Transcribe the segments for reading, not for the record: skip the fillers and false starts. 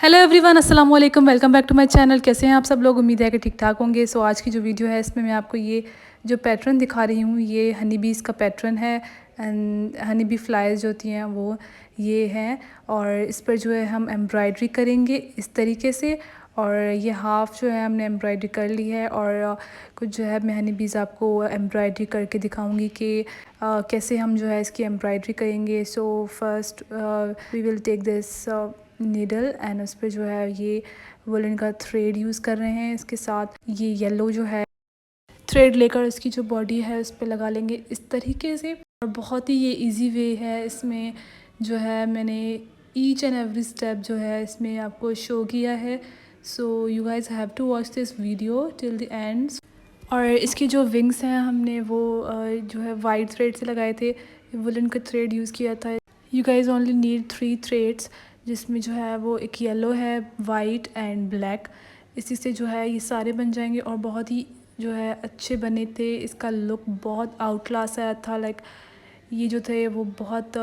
Hello everyone, अस्सलाम वालेकुम। Welcome back to my channel. कैसे हैं आप सब लोग? उम्मीद है कि ठीक ठाक होंगे। सो आज की जो वीडियो है इसमें मैं आपको ये जो पैटर्न दिखा रही हूँ, ये हनी बीज़ का पैटर्न है। एंड हनी बी फ्लावर्स जो होती हैं वो ये हैं, और इस पर जो है हम एम्ब्रॉयडरी करेंगे इस तरीके से। और ये हाफ़ जो है हमने एम्ब्रॉयडरी कर ली है, और कुछ जो है मैं हनी बीज़ आपको एम्ब्रॉयडरी करके दिखाऊंगी कि कैसे हम जो है इसकी एम्ब्रॉयडरी करेंगे। So first we will take this needle and उस पर जो है ये वुलन का थ्रेड यूज़ कर रहे हैं। इसके साथ ये येलो जो है थ्रेड लेकर इसकी जो बॉडी है उस पर लगा लेंगे इस तरीके से। और बहुत ही ये इजी वे है, इसमें जो है मैंने ईच एंड एवरी स्टेप जो है इसमें आपको शो किया है। So you guys have to watch this video till the end. और इसकी जो विंग्स हैं हमने वो जो है वाइट थ्रेड से लगाए थे, वुलन का थ्रेड यूज़ किया था। You guys only need 3 threads, जिसमें जो है वो एक येलो है, वाइट एंड ब्लैक। इसी से जो है ये सारे बन जाएंगे और बहुत ही जो है अच्छे बने थे। इसका लुक बहुत आउट क्लास आया था। लाइक ये जो थे वो बहुत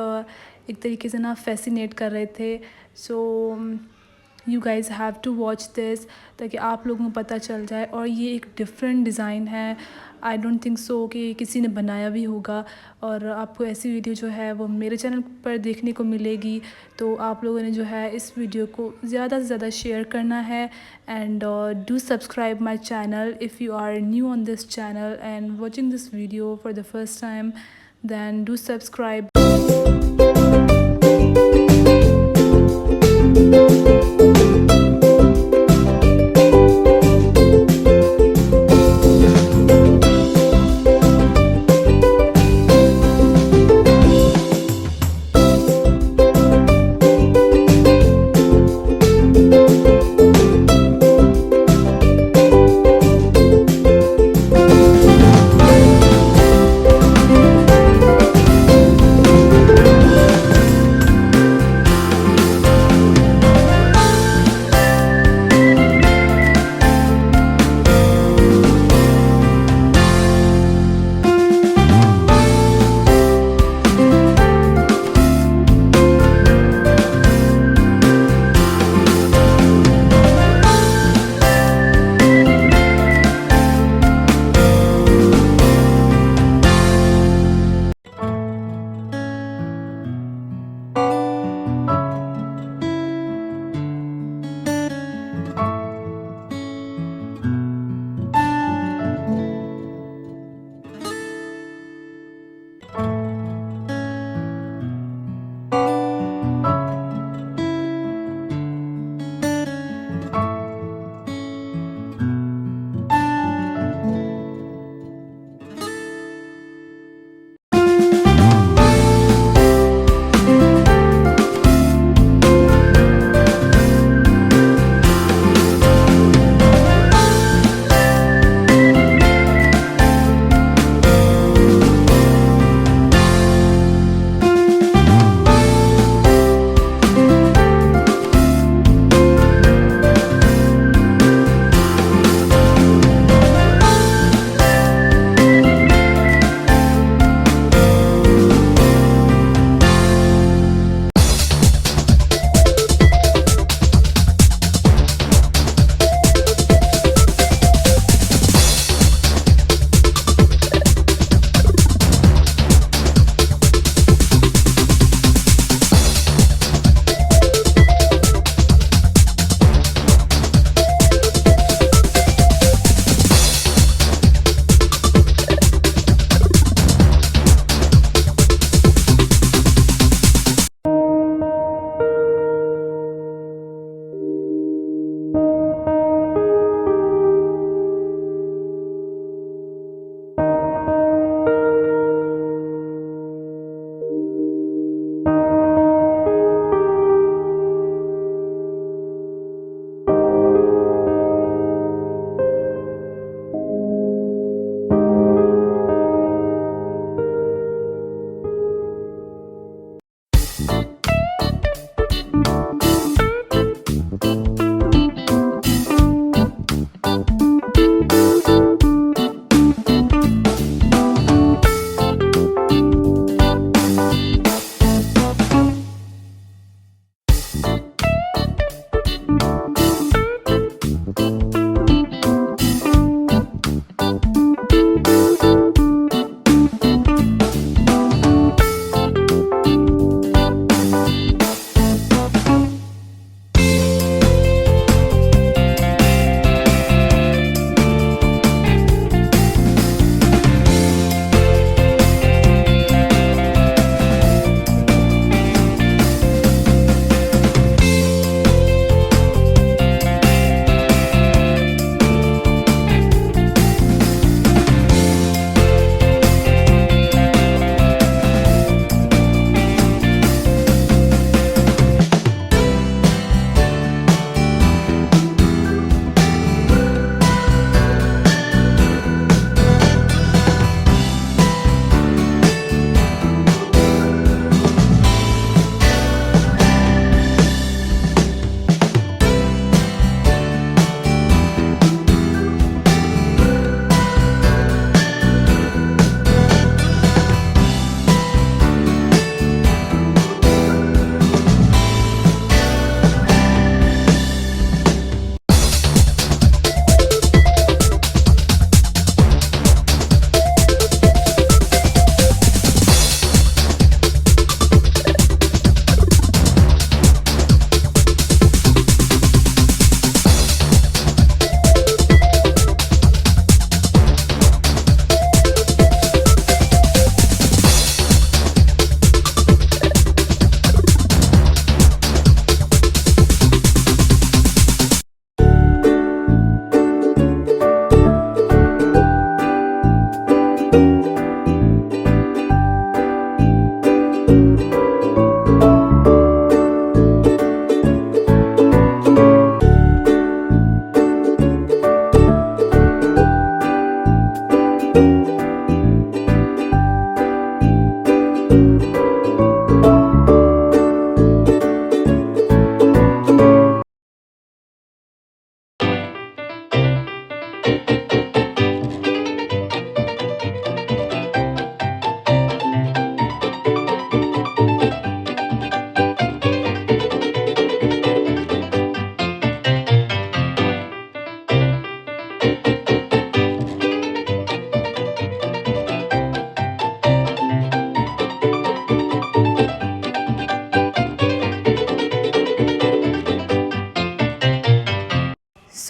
एक तरीके से ना फैसिनेट कर रहे थे। So you guys have to watch this ताकि आप लोगों को पता चल जाए। और ये एक डिफरेंट डिज़ाइन है, आई डोंट थिंक सो कि किसी ने बनाया भी होगा। और आपको ऐसी वीडियो जो है वो मेरे चैनल पर देखने को मिलेगी। तो आप लोगों ने जो है इस वीडियो को ज़्यादा से ज़्यादा शेयर करना है। And do subscribe my channel if you are new on this channel and watching this video for the first time, then do subscribe.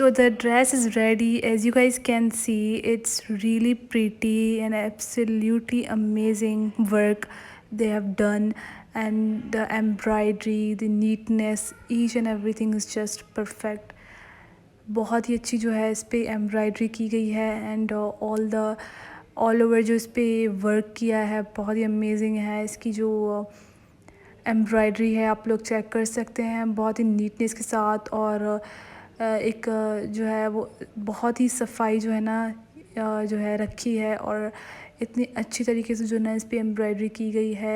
So the dress is ready. As you guys can see, it's really pretty and absolutely amazing work they have done, and the embroidery, the neatness, each and everything is just perfect. बहुत ही अच्छी जो है इस पे embroidery की गई है, and all over जो इस पे वर्क किया है बहुत ही अमेजिंग है। इसकी जो एम्ब्रॉयडरी है आप लोग चेक कर सकते हैं, बहुत ही नीटनेस के साथ, और एक जो है वो बहुत ही सफाई जो है ना जो है रखी है, और इतनी अच्छी तरीके से जो ना इस पे एम्ब्रॉयडरी की गई है।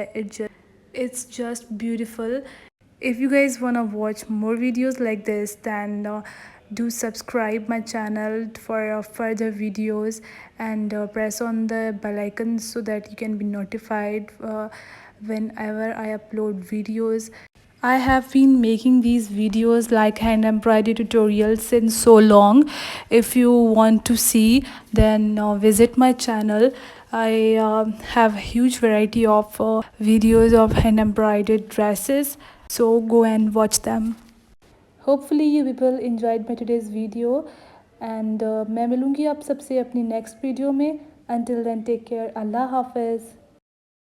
It's just beautiful. If you guys wanna watch more videos like this, then do subscribe my channel for further videos, and press on the bell icon so that you can be notified whenever I upload videos. I have been making these videos like hand embroidery tutorials since so long. If you want to see, then visit my channel. I have a huge variety of videos of hand embroidered dresses, so go and watch them. Hopefully you people enjoyed my today's video, and मैं मिलूँगी आप सबसे अपनी next video में. Until then, take care. Allah Hafiz.